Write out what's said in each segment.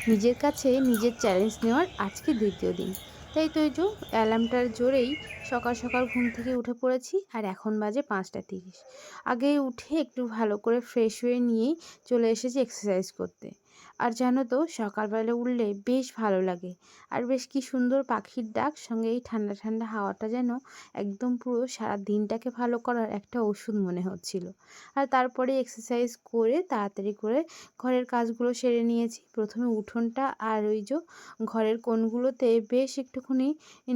নিজের কাছে নিজের চ্যালেঞ্জ নেওয়ার আজকে দ্বিতীয় দিন। তাই তো এই যে অ্যালার্মটার জোরেই সকাল সকাল ঘুম থেকে উঠে পড়েছি, আর এখন বাজে 5টা 30। আগে উঠে একটু ভালো করে ফ্রেশ হয়ে নিয়েই চলে এসেছি এক্সারসাইজ করতে। আর জানো তো, সকালবেলা উঠলে বেশ ভালো লাগে। আর বেশ কি সুন্দর পাখির ডাক, সঙ্গে এই ঠান্ডা ঠান্ডা হাওয়াটা যেন একদম পুরো সারা দিনটাকে ভালো করার একটা ওষুধ মনে হচ্ছিল। আর তারপরে এক্সারসাইজ করে তাড়াতাড়ি করে ঘরের কাজগুলো সেরে নিয়েছি। প্রথমে উঠোনটা আর ওই যে ঘরের কোণগুলোতে বেশ একটুখানি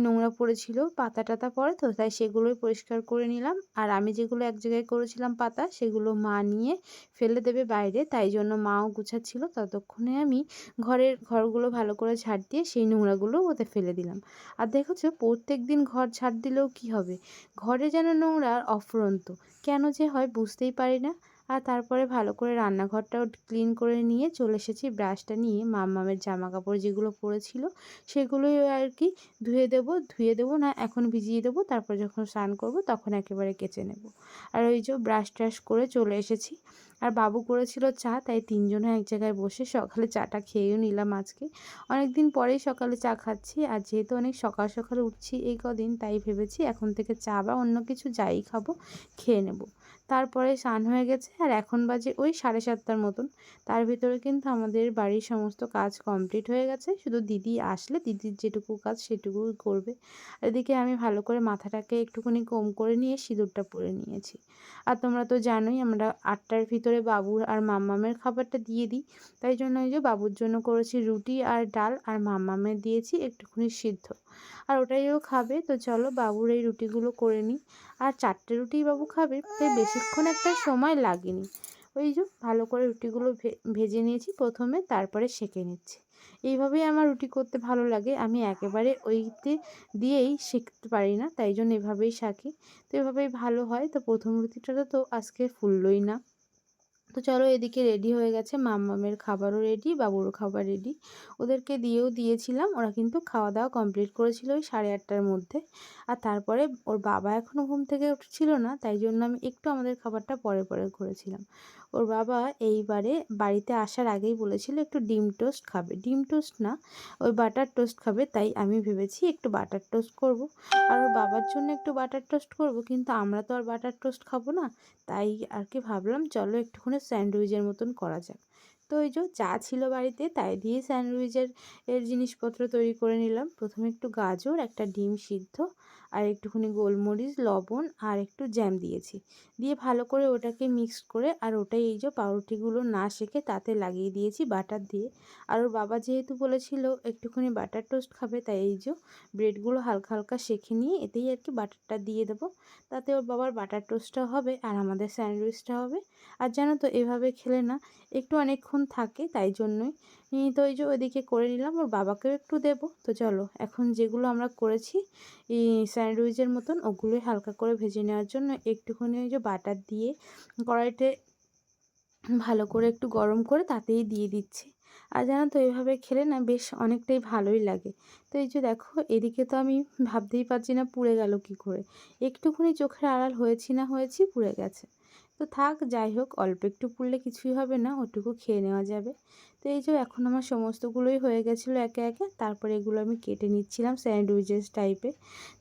নোংরা পড়েছিল, পাতা টাতা পড়ে তো, তাই সেগুলোই পরিষ্কার করে নিলাম। আর আমি যেগুলো এক জায়গায় করেছিলাম পাতা, সেগুলো মা নিয়ে ফেলে দেবে বাইরে, তাই জন্য মাও গুছাচ্ছিল। ততক্ষণে আমি ঘরগুলো ভালো করে ঝাড় দিয়ে সেই নোংরাগুলো ওতে ফেলে দিলাম। আর দেখেছো, প্রত্যেক দিন ঘর ঝাড় দিলেও কি হবে, ঘরে যেন নোংরা আর অফুরন্ত কেন যে হয় বুঝতেই পারি না। আর তারপরে ভালো করে রান্নাঘরটাও ক্লিন করে নিয়ে চলে এসেছি ব্রাশটা নিয়ে। মাম্মামের জামা কাপড় যেগুলো পরেছিল সেগুলোই আর কি ধুয়ে দেবো না, এখন ভিজিয়ে দেবো, তারপর যখন স্নান করব তখন একেবারে কেচে নেব। আর ওই যে ব্রাশ ট্রাশ করে চলে এসেছি। আর বাবু করেছিল চা, তাই তিনজনে এক জায়গায় বসে সকালে চাটা খেয়েও নিলাম আজকে। অনেক দিন পরেই সকালে চা খাচ্ছি, আর যেহেতু অনেক সকাল সকাল উঠছি এই কদিন, তাই ভেবেছি এখন থেকে চা বা অন্য কিছু যাই খাবো খেয়ে নেব। তারপরে স্নান হয়ে গেছে, আর এখন বাজে ওই 7:30টার মতন। তার ভিতরে কিন্তু আমাদের বাড়ির সমস্ত কাজ কমপ্লিট হয়ে গেছে, শুধু দিদি আসলে দিদির যেটুকু কাজ সেটুকুই করবে। আর এদিকে আমি ভালো করে মাথাটাকে একটুখানি কোম করে নিয়ে সিঁদুরটা পরে নিয়েছি। আর তোমরা তো জানোই আমরা 8টার ভিতরে বাবুর আর মাম্মামের খাবারটা দিয়ে দিই, তাই জন্য ওই যে বাবুর জন্য করেছি রুটি আর ডাল, আর মাম্মামের দিয়েছি একটুখানি সিদ্ধ, আর ওটাইও খাবে। তো চলো বাবুর এই রুটিগুলো করে নিই। আর 4টে রুটিই বাবু খাবে, তাই বেশিক্ষণ একটা সময় লাগেনি। ওই যে ভালো করে রুটিগুলো ভেজে নিয়েছি প্রথমে, তারপরে সেঁকে নিচ্ছি। এইভাবেই আমার রুটি করতে ভালো লাগে, আমি একেবারে ওইতে দিয়েই সেঁকতে পারি না, তাই জন্য এভাবেই শাকি। তো এভাবেই ভালো হয়। তো প্রথম রুটিটা তো আজকে ফুললই না। তো চলো, এদিকে রেডি হয়ে গেছে, মাম্মামের খাবারও রেডি, বাবুরও খাবার রেডি। ওদেরকে দিয়েও দিয়েছিলাম, ওরা কিন্তু খাওয়া দাওয়া কমপ্লিট করেছিল ওই 8:30টার মধ্যে। আর তারপরে ওর বাবা এখনও ঘুম থেকে উঠছিল না, তাই জন্য আমি একটু আমাদের খাবারটা পরে পরে করেছিলাম। ওর বাবা এইবারে বাড়িতে আসার আগেই বলেছিল একটু ডিম টোস্ট খাবে, ডিম টোস্ট না, ওই বাটার টোস্ট খাবে, তাই আমি ভেবেছি একটু বাটার টোস্ট করব। আর ওর বাবার জন্য একটু বাটার টোস্ট করব, কিন্তু আমরা তো আর বাটার টোস্ট খাবো না, তাই আর কি ভাবলাম চলো একটুখানি স্যান্ডউইচের মতন করা যাক। তো ওই যে চা ছিল বাড়িতে, তাই দিয়ে স্যান্ডউইচের জিনিসপত্র তৈরি করে নিলাম। প্রথমে একটু গাজর, একটা ডিম সিদ্ধ, আর একটুখানি গোলমরিচ, লবণ আর একটু জ্যাম দিয়েছি, দিয়ে ভালো করে ওটাকে মিক্সড করে, আর ওটাই এই যে পাউরুটিগুলো না সেঁকে তাতে লাগিয়ে দিয়েছি বাটার দিয়ে। আর ওর বাবা যেহেতু বলেছিল একটুখানি বাটার টোস্ট খাবে, তাই এই যে ব্রেডগুলো হালকা হালকা সেঁকে নিয়ে এতেই আর কি বাটারটা দিয়ে দেবো, তাতে ওর বাবার বাটার টোস্টটা হবে আর আমাদের স্যান্ডউইচটা হবে। আর জানো তো, এভাবে খেলে না একটু অনেকক্ষণ থাকে, তাই জন্যই। তো এই যে ওইদিকে করে নিলাম, ওর বাবাকেও একটু দেবো। তো চলো এখন যেগুলো আমরা করেছি এই স্যান্ডউইচের মতন, ওগুলোই হালকা করে ভেজে নেওয়ার জন্য একটুখানি ওই যে বাটার দিয়ে কড়াইতে ভালো করে একটু গরম করে তাতেই দিয়ে দিচ্ছি। আর জানো তো, এভাবে খেলে না বেশ অনেকটাই ভালোই লাগে। তো এই যে দেখো, এদিকে তো আমি ভাবতেই পারছি না পুড়ে গেল কি করে, একটুখানি চোখের আড়াল হয়েছি না হয়েছি পুড়ে গেছে। তো থাক, যাই হোক, অল্প একটু পুড়লে কিছুই হবে না, ওটুকু খেয়ে নেওয়া যাবে। তো এই যে এখন আমার সমস্তগুলোই হয়ে গেছিলো একে একে, তারপরে এগুলো আমি কেটে নিচ্ছিলাম স্যান্ডউইচেস টাইপে।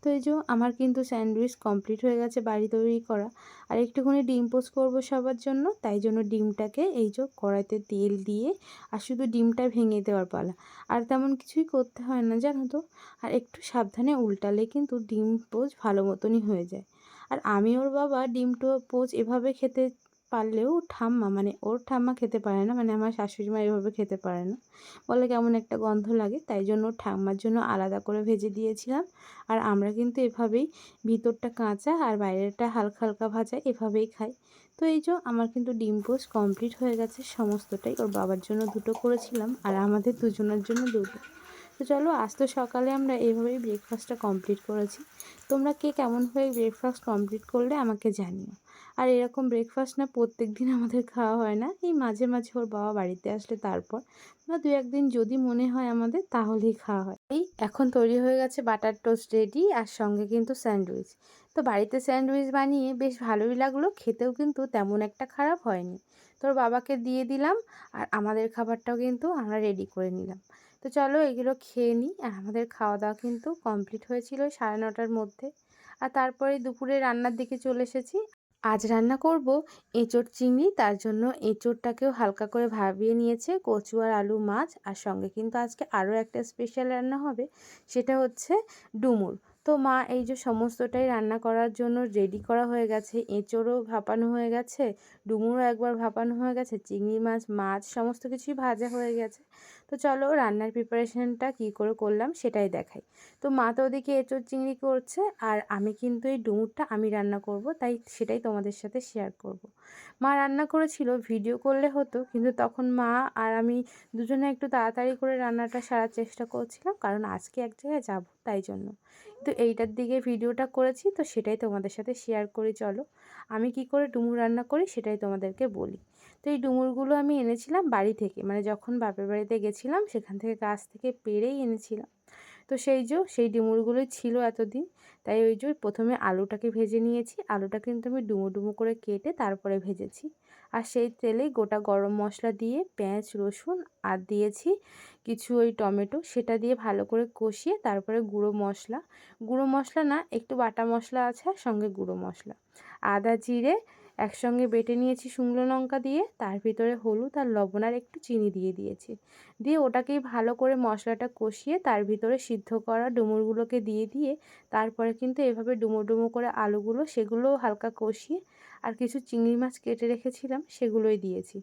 তো এই যে আমার কিন্তু স্যান্ডউইচ কমপ্লিট হয়ে গেছে বাড়ি তৈরি করা। আর একটুখানি ডিম পোস্ট করবো সবার জন্য, তাই জন্য ডিমটাকে এই যে কড়াইতে তেল দিয়ে আর শুধু ডিমটা ভেঙে দেওয়ার পালা, আর তেমন কিছুই করতে হয় না জানো তো। আর একটু সাবধানে উল্টালে কিন্তু ডিম পোস্ট ভালো মতনই হয়ে যায়। আর আমি ওর বাবা ডিম পোস্ট এভাবে খেতে পারলেও ঠাম্মা, মানে ওর ঠাম্মা খেতে পারে না, মানে আমার শাশুড়ি মা এভাবে খেতে পারে না, বলে কেমন একটা গন্ধ লাগে, তাই জন্য ওর ঠাম্মার জন্য আলাদা করে ভেজে দিয়েছিলাম। আর আমরা কিন্তু এভাবেই ভিতরটা কাঁচা আর বাইরেটা হালকা হালকা ভাজা এভাবেই খাই। তো এই যে আমার কিন্তু ডিম পোস্ট কমপ্লিট হয়ে গেছে সমস্তটাই, ওর বাবার জন্য দুটো করেছিলাম আর আমাদের দুজনের জন্য দুটো। তো চলো, আজ তো সকালে আমরা এইভাবেই ব্রেকফাস্টটা কমপ্লিট করেছি। তোমরা কে কেমনভাবে ব্রেকফাস্ট কমপ্লিট করলে আমাকে জানিও। আর এরকম ব্রেকফাস্ট না প্রত্যেক দিন আমাদের খাওয়া হয় না, এই মাঝে মাঝে ওর বাবা বাড়িতে আসলে তারপর, বা 2-1 দিন যদি মনে হয় আমাদের তাহলেই খাওয়া হয়। এই এখন তৈরি হয়ে গেছে বাটার টোস্ট রেডি, আর সঙ্গে কিন্তু স্যান্ডউইচ। তো তো বাড়িতে স্যান্ডউইচ বানিয়ে বেশ ভালোই লাগলো, খেতেও কিন্তু তেমন একটা খারাপ হয়নি। তোর বাবাকে দিয়ে দিলাম আর আমাদের খাবারটাও কিন্তু আমরা রেডি করে নিলাম। তো চলো এগুলো খেয়ে নিই। আর আমাদের খাওয়া দাওয়া কিন্তু কমপ্লিট হয়েছিল 9:30টার মধ্যে। আর তারপরে দুপুরে রান্নার দিকে চলে এসেছি। আজ রান্না করব এঁচোড় চিংড়ি। তার জন্য এঁচোড়টাকেও হালকা করে ভাবিয়ে নিয়েছে কচু আর আলু মাছ। আর সঙ্গে কিন্তু আজকে আরও একটা স্পেশাল রান্না হবে, সেটা হচ্ছে ডুমুর। তো মা এই যে সমস্তটাই রান্না করার জন্য রেডি করা হয়ে গেছে। এঁচোড়ও ভাপানো হয়ে গেছে, ডুমুরও একবার ভাপানো হয়ে গেছে, চিংড়ি মাছ সমস্ত কিছুই ভাজা হয়ে গেছে। তো চলো রান্নার প্রিপারেশনটা কী করে করলাম সেটাই দেখাই। তো মা তো ওদিকে এঁচোড় চিংড়ি করছে, আর আমি কিন্তু এই ডুমুরটা আমি রান্না করব, তাই সেটাই তোমাদের সাথে শেয়ার করব। মা রান্না করেছিল, ভিডিও করলে হতো, কিন্তু তখন মা আর আমি দুজনে একটু তাড়াতাড়ি করে রান্নাটা সারার চেষ্টা করছিলাম, কারণ আজকে এক জায়গায় যাব তাই জন্য। তো এইটার দিকে ভিডিওটা করেছি, তো সেটাই তোমাদের সাথে শেয়ার করি। চলো আমি কি করে ডুমুর রান্না করি সেটাই তোমাদেরকে বলি। তো এই ডুমুরগুলো আমি এনেছিলাম বাড়ি থেকে, মানে যখন বাপের বাড়িতে গেছিলাম সেখান থেকে গাছ থেকে পেড়েই এনেছিলাম। তো সেই ডুমুরগুলোই ছিল এতদিন। তাই ওই যে প্রথমে আলুটাকে ভেজে নিয়েছি। আলুটা কিন্তু আমি ডুমো ডুমো করে কেটে তারপরে ভেজেছি। আর সেই তেলেই গোটা গরম মশলা দিয়ে পেঁয়াজ রসুন আর দিয়েছি কিছু ওই টমেটো, সেটা দিয়ে ভালো করে কষিয়ে তারপরে গুঁড়ো মশলা না, একটু বাটা মশলা আছে আর সঙ্গে গুঁড়ো মশলা, আদা জিরে একসঙ্গে বেটে নিয়েছি শুকনো লঙ্কা দিয়ে, তার ভিতরে হলুদ আর লবণ আর একটু চিনি দিয়ে দিয়েছি। দিয়ে ওটাকেই ভালো করে মশলাটা কষিয়ে তার ভিতরে সিদ্ধ করা ডুমুরগুলোকে দিয়ে তারপরে কিন্তু এভাবে ডুমো ডুমো করে আলুগুলো সেগুলোও হালকা কষিয়ে আর কিছু চিংড়ি মাছ কেটে রেখেছিলাম সেগুলোই দিয়েছি।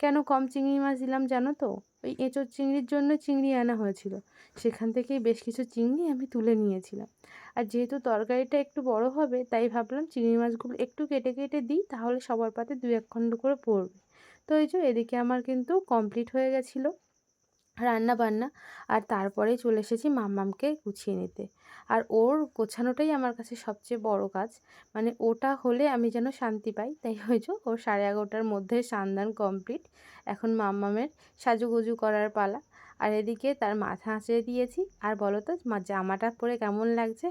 কেন কম চিংড়ি মাছ দিলাম জানো তো? ওই এঁচোড় চিংড়ির জন্য চিংড়ি আনা হয়েছিল, সেখান থেকেই বেশ কিছু চিংড়ি আমি তুলে নিয়েছিলাম। আর যেহেতু তরকারিটা একটু বড় হবে, তাই ভাবলাম চিংড়ি মাছগুলো একটু কেটে কেটে দিই, তাহলে সবার পাতে 2-1 খণ্ড করে পড়বে। তো এই যে এদিকে আমার কিন্তু কমপ্লিট হয়ে গেছিলো রান্না বান্না। আর তারপরেই চলে এসেছি মাম্মামকে গুছিয়ে নিতে। আর ওর গোছানোটাই আমার কাছে সবচেয়ে বড় কাজ, মানে ওটা হলে আমি যেন শান্তি পাই। তাই ওই যে ওর 11:30টার মধ্যে স্নান কমপ্লিট। এখন মাম্মামের সাজুগুজু করার পালা। আর এদিকে তার মাথা আঁচড়ে দিয়েছি। আর বলো তো জামাটা পরে কেমন লাগছে?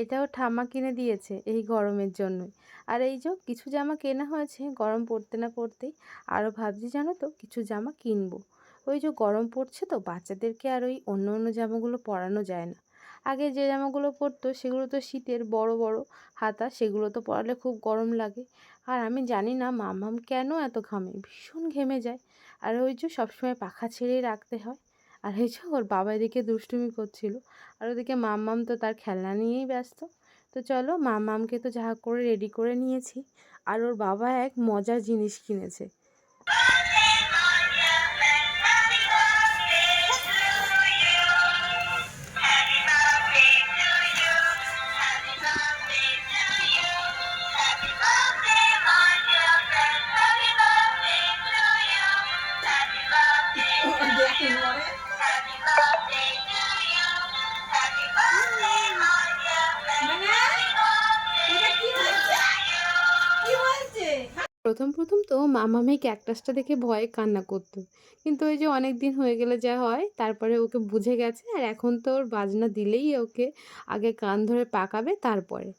এটাও ঠাম্মা কিনে দিয়েছে এই গরমের জন্যই। আর এই যে কিছু জামা কেনা হয়েছে গরম পড়তে না পড়তেই, আরও ভাবছি জানো তো কিছু জামা কিনবো। ওই যে গরম পড়ছে তো বাচ্চাদেরকে আর ওই অন্য অন্য জামাগুলো পরানো যায় না। আগে যে জামাগুলো পরতো সেগুলো তো শীতের বড় বড় হাতা, সেগুলো তো পরালে খুব গরম লাগে। আর আমি জানি না মাম্মাম কেন এত ঘামে, ভীষণ ঘেমে যায়। আর ওই যে সবসময় পাখা ছেড়েই রাখতে হয়। আর এই যে ওর বাবা এদিকে দুষ্টুমি করছিল, আর ওদিকে মাম্মাম তো তার খেলনা নিয়েই ব্যস্ত। তো চলো মাম্মামকে তো যা করে রেডি করে নিয়েছি। আর ওর বাবা এক মজার জিনিস কিনেছে। প্রথম তো মামামী ক্যাকটাসটা দেখে ভয়ে কান্না করতো, কিন্তু ওই যে অনেক দিন হয়ে গেলে যা হয়, তারপরে ওকে বুঝে গেছে। আর এখন তো ওর বাজনা দিলেই ওকে আগে কান ধরে পাকাবে তারপরে।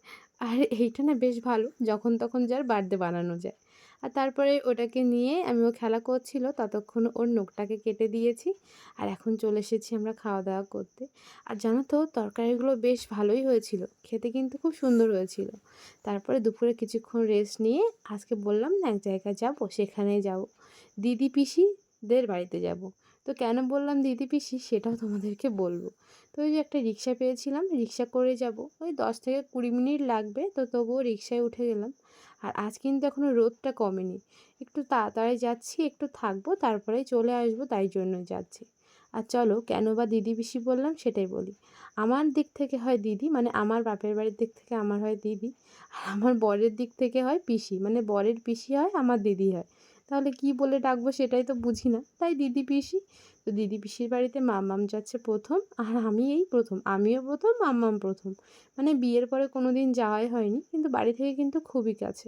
আর এইটা না বেশ ভালো, যখন তখন যার বার্থডে বানানো যায়। আর তারপরে ওটাকে নিয়ে ও খেলা করছিল, ততক্ষণ ওর নখটাকে কেটে দিয়েছি। আর এখন চলে এসেছি আমরা খাওয়া দাওয়া করতে। আর জানো তো তরকারিগুলো বেশ ভালোই হয়েছিল, খেতে কিন্তু খুব সুন্দর হয়েছিল। তারপরে দুপুরে কিছুক্ষণ রেস্ট নিয়ে আজকে বললাম না এক জায়গায় যাব, সেখানেই যাব, দিদি পিসিদের বাড়িতে যাব। তো কেন বললাম দিদি পিসি সেটাও তোমাদেরকে বলবো। তো ওই যে একটা রিক্সা পেয়েছিলাম, রিক্সা করে যাব, ওই 10 থেকে 20 মিনিট লাগবে, তো তবুও রিক্সায় উঠে গেলাম। আর আজ কিন্তু এখনও রোদটা কমেনি, একটু তাড়াতাড়ি যাচ্ছি, একটু থাকবো তারপরেই চলে আসবো, তাই জন্যই যাচ্ছি। আর চলো কেন বা দিদি পিসি বললাম সেটাই বলি। আমার দিক থেকে হয় দিদি, মানে আমার বাপের বাড়ির দিক থেকে আমার হয় দিদি। আর আমার বরের দিক থেকে হয় পিসি, মানে বরের পিসি হয় আমার দিদি হয়। তাহলে কি বলে ডাকবো সেটাই তো বুঝি না, তাই দিদি পিসি। তো দিদি পিসির বাড়িতে মাম্মাম যাচ্ছে প্রথম, আর আমি এই প্রথম, আমিও প্রথম মাম্মাম প্রথম। মানে বিয়ের পরে কোনো দিন যাওয়াই হয়নি, কিন্তু বাড়ি থেকে কিন্তু খুবই কাছে,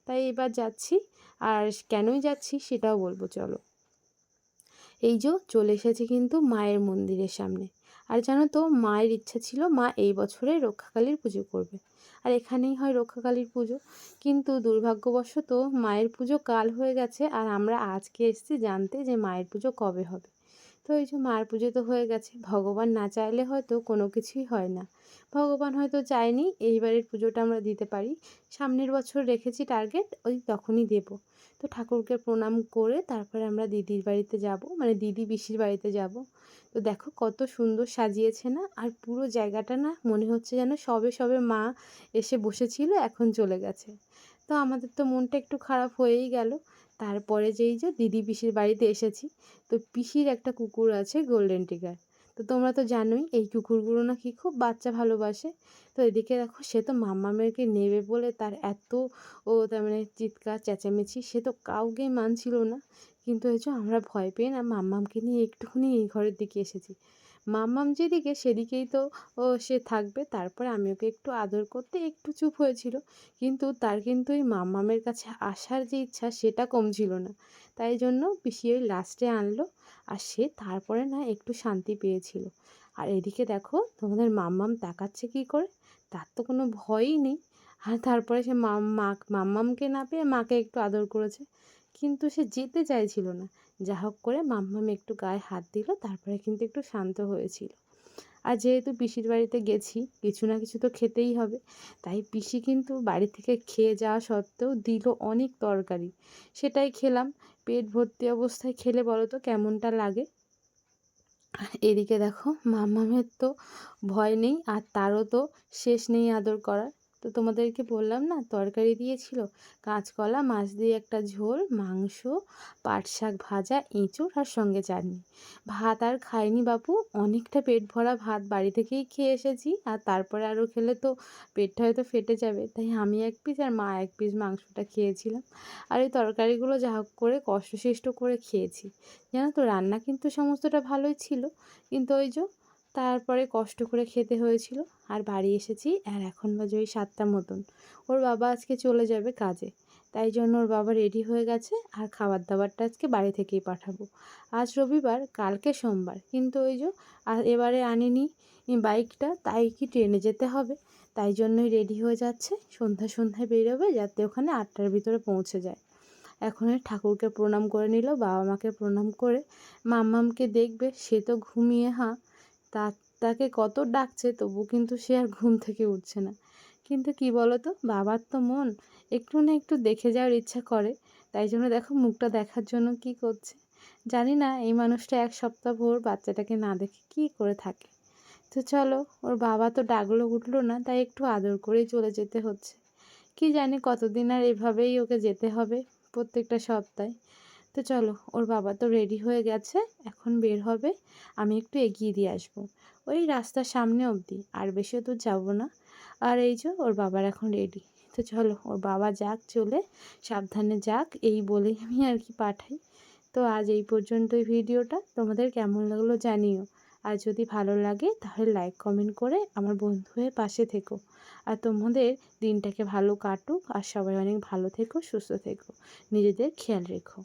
তাই এবার যাচ্ছি। আর কেনই যাচ্ছি সেটাও বলবো চলো। এই যে চলে এসেছি কিন্তু মায়ের মন্দিরের সামনে। আর জানো তো, মায়ের ইচ্ছা ছিল মা এই বছরে রক্ষাকালীর পুজো করবে, আর এখানেই হয় রক্ষাকালীর পুজো। কিন্তু দুর্ভাগ্যবশত মায়ের পুজো কাল হয়ে গেছে, আর আমরা আজকে এসেছি জানতে যে মায়ের পুজো কবে হবে। তো এই যে মায়ের পুজো তো হয়ে গেছে, ভগবান না চাইলে হয়তো কোনো কিছুই হয় না। ভগবান হয়তো চায়নি এইবারের পুজোটা আমরা দিতে পারি, সামনের বছর রেখেছি টার্গেট, ওই তখনই দেব। তো ঠাকুরকে প্রণাম করে তারপরে আমরা দিদির বাড়িতে যাব, মানে দিদি পিসির বাড়িতে যাব। তো দেখো কত সুন্দর সাজিয়েছে না, আর পুরো জায়গাটা না মনে হচ্ছে যেন সবে সবে মা এসে বসেছিল, এখন চলে গেছে। তো আমাদের তো মনটা একটু খারাপ হয়েই গেল। তারপরে যেই যে দিদি পিসির বাড়িতে এসেছি, তো পিসির একটা কুকুর আছে গোল্ডেন টিগার। তো তোমরা তো জানোই এই কুকুরগুলো নাকি খুব বাচ্চা ভালোবাসে। তো এদিকে দেখো সে তো মাম্মামেরকে নেবে বলে তার এত তার মানে চিৎকার চেঁচামেচি, সে তো কাউকেই মানছিল না। কিন্তু এই যে আমরা ভয় পেয়ে না মাম্মামকে নিয়ে একটুখানি এই ঘরের দিকে এসেছি। মাম্মাম যেদিকে সেদিকেই তো সে থাকবে। তারপরে আমি ওকে একটু আদর করতে একটু চুপ হয়েছিল, কিন্তু তার কিন্তু এই মাম্মামের কাছে আসার যে ইচ্ছা সেটা কম ছিল না। তাই জন্য পিসি ওই লাস্টে আনলো, আর সে তারপরে না একটু শান্তি পেয়েছিল। আর এদিকে দেখো তোমাদের মাম্মাম তাকাচ্ছে কী করে, তার তো কোনো ভয়ই নেই। আর তারপরে সে মাম্মামকে না পেয়ে মাকে একটু আদর করেছে, কিন্তু সে যেতে চাইছিল না। যা হোক করে মাম্মাম একটু গায়ে হাত দিল, তারপরে কিন্তু একটু শান্ত হয়েছিল। আর যেহেতু পিসির বাড়িতে গেছি, কিছু না কিছু তো খেতেই হবে। তাই পিসি কিন্তু বাড়ি থেকে খেয়ে যাওয়া সত্ত্বেও দিল অনেক তরকারি, সেটাই খেলাম। পেট ভর্তি অবস্থায় খেলে বলো তো কেমনটা লাগে। এদিকে দেখো মাম্মামের তো ভয় নেই, আর তারও তো শেষ নেই আদর করার। তো তোমাদেরকে বললাম না তরকারি দিয়েছিল, কাঁচকলা মাছ দিয়ে একটা ঝোল, মাংস, পাট শাক ভাজা, এঁচোড় আর সঙ্গে চাটনি। ভাত আর খাইনি বাপু, অনেকটা পেট ভরা ভাত বাড়ি থেকেই খেয়ে এসেছি, আর তারপরে আরও খেলে তো পেটটা হয়তো ফেটে যাবে, তাই আমি এক পিস আর মা এক পিস মাংসটা খেয়েছিলাম। আর এই তরকারিগুলো যা হোক করে কষ্টসৃষ্ট করে খেয়েছি। জানো তো রান্না কিন্তু সমস্তটা ভালোই ছিল, কিন্তু ওই যে তারপরে কষ্ট করে খেতে হয়েছিল। আর বাড়ি এসেছি, আর এখন বাজে ওই 7টা মতন। ওর বাবা আজকে চলে যাবে কাজে, তাই জন্য ওর বাবা রেডি হয়ে গেছে, আর খাবার দাবারটা আজকে বাড়ি থেকেই পাঠাবো। আজ রবিবার, কালকে সোমবার, কিন্তু ওই যে আর এবারে আনিনি বাইকটা, তাই কি ট্রেনে যেতে হবে, তাই জন্যই রেডি হয়ে যাচ্ছে। সন্ধ্যায় বেরোবে, যাতে ওখানে 8টার ভিতরে পৌঁছে যায়। এখন ওই ঠাকুরকে প্রণাম করে নিল, বাবা মাকে প্রণাম করে মাম্মামকে দেখবে, সে তো ঘুমিয়ে তাকে কত ডাকছে, তবু কিন্তু সে আর ঘুম থেকে উঠছে না। কিন্তু কি বলো তো, বাবার তো মন একটু না একটু দেখে যাওয়ার ইচ্ছা করে, তাই জন্য দেখো মুখটা দেখার জন্য কি করছে। জানি না এই মানুষটা 1 সপ্তাহ ভোর বাচ্চাটাকে না দেখে কী করে থাকে। তো চলো, ওর বাবা তো ডাকলো উঠলো না, তাই একটু আদর করেই চলে যেতে হচ্ছে। কি জানি কতদিন আর এভাবেই ওকে যেতে হবে, প্রত্যেকটা সপ্তাহে। তো চলো, ওর বাবা তো রেডি হয়ে গেছে, এখন বের হবে। আমি একটু এগিয়ে দিয়ে আসবো, ওই রাস্তার সামনে অবধি, আর বেশি দূর যাবো না। আর এই যে ওর বাবার এখন রেডি। তো চলো, ওর বাবা যাক, চলে সাবধানে যাক, এই বলেই আমি আর কি পাঠাই। তো আজ এই পর্যন্তই ভিডিওটা, তোমাদের কেমন লাগলো জানিও। আর যদি ভালো লাগে তাহলে লাইক কমেন্ট করে আমার বন্ধু হয়ে পাশে থেকো। আর তোমাদের দিনটাকে ভালো কাটুক, আর সবাই অনেক ভালো থেকো, সুস্থ থেকো, নিজেদের খেয়াল রেখো।